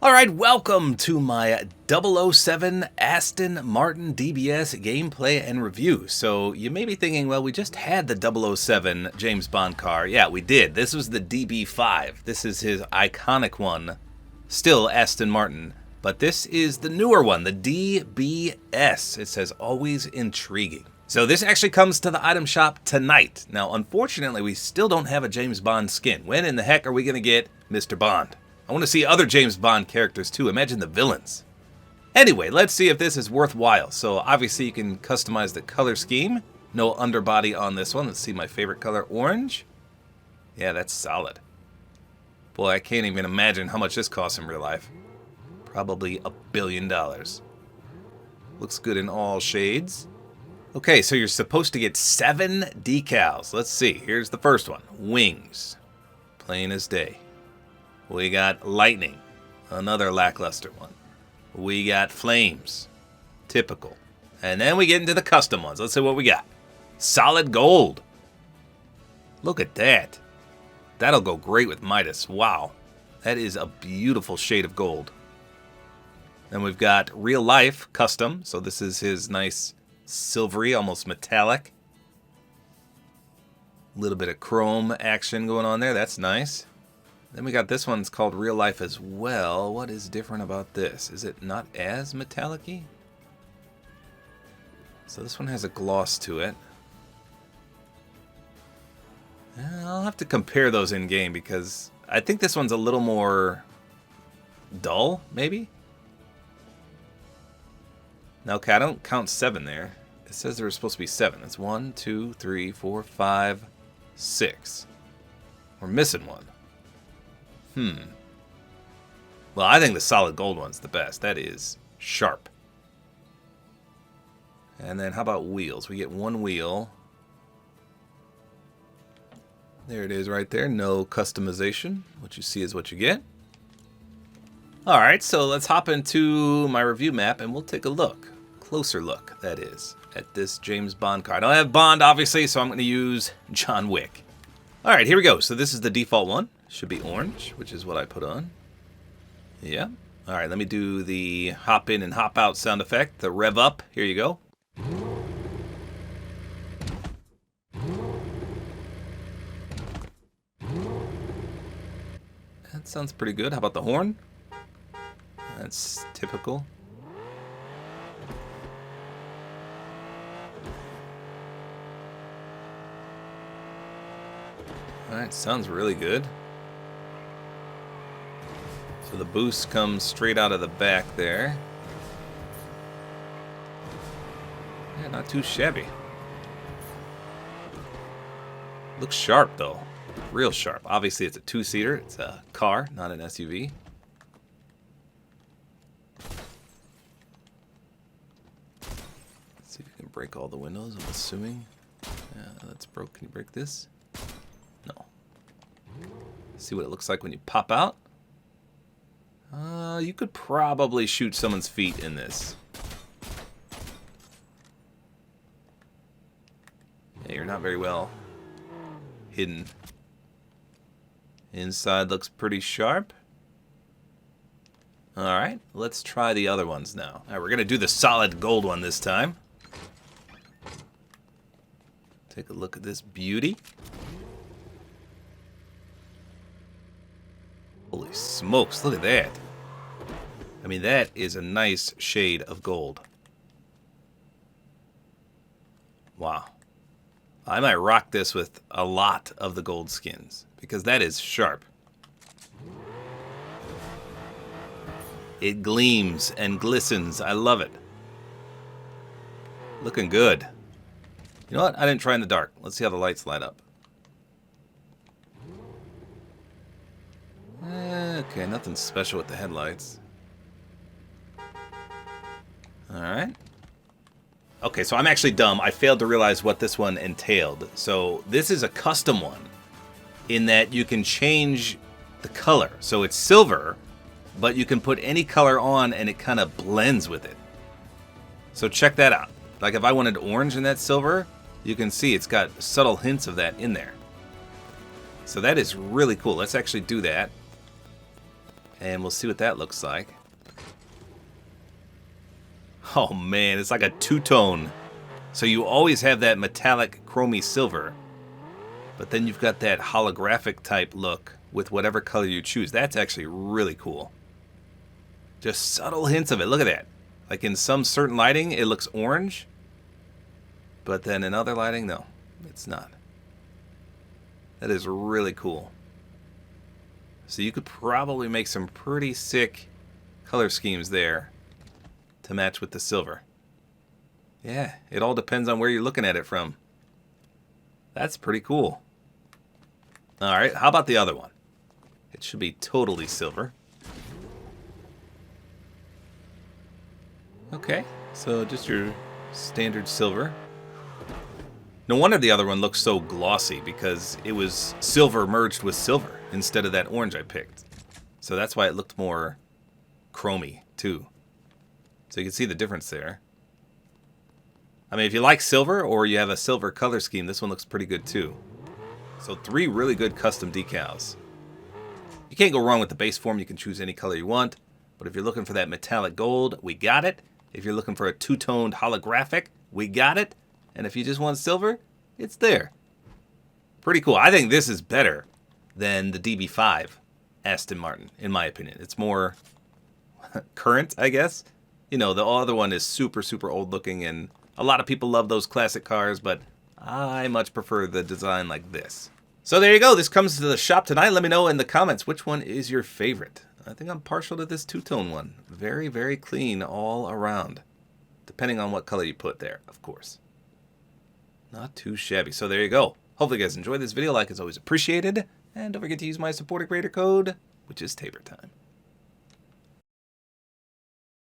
Alright, welcome to my 007 Aston Martin DBS gameplay and review. So you may be thinking, well, we just had the 007 James Bond car. Yeah, we did. This was the DB5. This is his iconic one. Still Aston Martin. But this is the newer one, the DBS. It says always intriguing. So this actually comes to the item shop tonight. Now, unfortunately, we still don't have a James Bond skin. When in the heck are we going to get Mr. Bond? I want to see other James Bond characters too. Imagine the villains. Anyway, let's see if this is worthwhile. So obviously you can customize the color scheme. No underbody on this one. Let's see my favorite color, orange. Yeah, that's solid. Boy, I can't even imagine how much this costs in real life. Probably $1 billion. Looks good in all shades. Okay, so you're supposed to get 7 decals. Let's see. Here's the first one. Wings. Plain as day. We got lightning, another lackluster one. We got flames, typical. And then we get into the custom ones. Let's see what we got. Solid gold. Look at that. That'll go great with Midas. Wow. That is a beautiful shade of gold. Then we've got real life custom. So this is his nice silvery, almost metallic. A little bit of chrome action going on there. That's nice. Then we got this one. It's called Real Life as well. What is different about this? Is it not as metallic-y? So this one has a gloss to it. I'll have to compare those in-game because I think this one's a little more dull, maybe? Now, okay, I don't count 7 there. It says there was supposed to be 7. It's 1, 2, 3, 4, 5, 6. We're missing one. Well, I think the solid gold one's the best. That is sharp. And then how about wheels? We get 1 wheel. There it is right there. No customization. What you see is what you get. Alright, so let's hop into my review map and we'll take a look. Closer look, that is, at this James Bond car. I don't have Bond, obviously, so I'm going to use John Wick. Alright, here we go. So this is the default one. Should be orange, which is what I put on. Yeah. Alright, let me do the hop in and hop out sound effect. The rev up. Here you go. That sounds pretty good. How about the horn? That's typical. Alright, sounds really good. So the boost comes straight out of the back there. Yeah, not too shabby. Looks sharp though. Real sharp. Obviously it's a 2-seater. It's a car, not an SUV. Let's see if you can break all the windows, I'm assuming. Yeah, that's broke. Can you break this? No. See what it looks like when you pop out. You could probably shoot someone's feet in this. Yeah, you're not very well hidden. Inside looks pretty sharp. Alright, let's try the other ones now. Alright, we're going to do the solid gold one this time. Take a look at this beauty. Holy smokes, look at that. I mean, that is a nice shade of gold. Wow. I might rock this with a lot of the gold skins, because that is sharp. It gleams and glistens. I love it. Looking good. You know what? I didn't try in the dark. Let's see how the lights light up. Okay, nothing special with the headlights. Alright. Okay, so I'm actually dumb. I failed to realize what this one entailed. So this is a custom one in that you can change the color. So it's silver, but you can put any color on and it kind of blends with it. So check that out. Like if I wanted orange in that silver, you can see it's got subtle hints of that in there. So that is really cool. Let's actually do that. And we'll see what that looks like. Oh man, it's like a two-tone. So you always have that metallic chromy silver, but then you've got that holographic type look with whatever color you choose. That's actually really cool. Just subtle hints of it. Look at that. Like in some certain lighting, it looks orange, but then in other lighting, no, it's not. That is really cool. So you could probably make some pretty sick color schemes there to match with the silver. Yeah, it all depends on where you're looking at it from. That's pretty cool. Alright, how about the other one? It should be totally silver. Okay, so just your standard silver. No wonder the other one looks so glossy, because it was silver merged with silver instead of that orange I picked. So that's why it looked more chromy too. So you can see the difference there. I mean, if you like silver or you have a silver color scheme, this one looks pretty good too. So 3 really good custom decals. You can't go wrong with the base form. You can choose any color you want. But if you're looking for that metallic gold, we got it. If you're looking for a two-toned holographic, we got it. And if you just want silver, it's there. Pretty cool. I think this is better than the DB5 Aston Martin, in my opinion. It's more current, I guess. You know, the other one is super, super old looking, and a lot of people love those classic cars, but I much prefer the design like this. So there you go. This comes to the shop tonight. Let me know in the comments which one is your favorite. I think I'm partial to this two-tone one. Very, very clean all around. Depending on what color you put there, of course. Not too shabby. So there you go. Hopefully you guys enjoyed this video. Like is always appreciated. And don't forget to use my Support-A-Creator code, which is tabortime.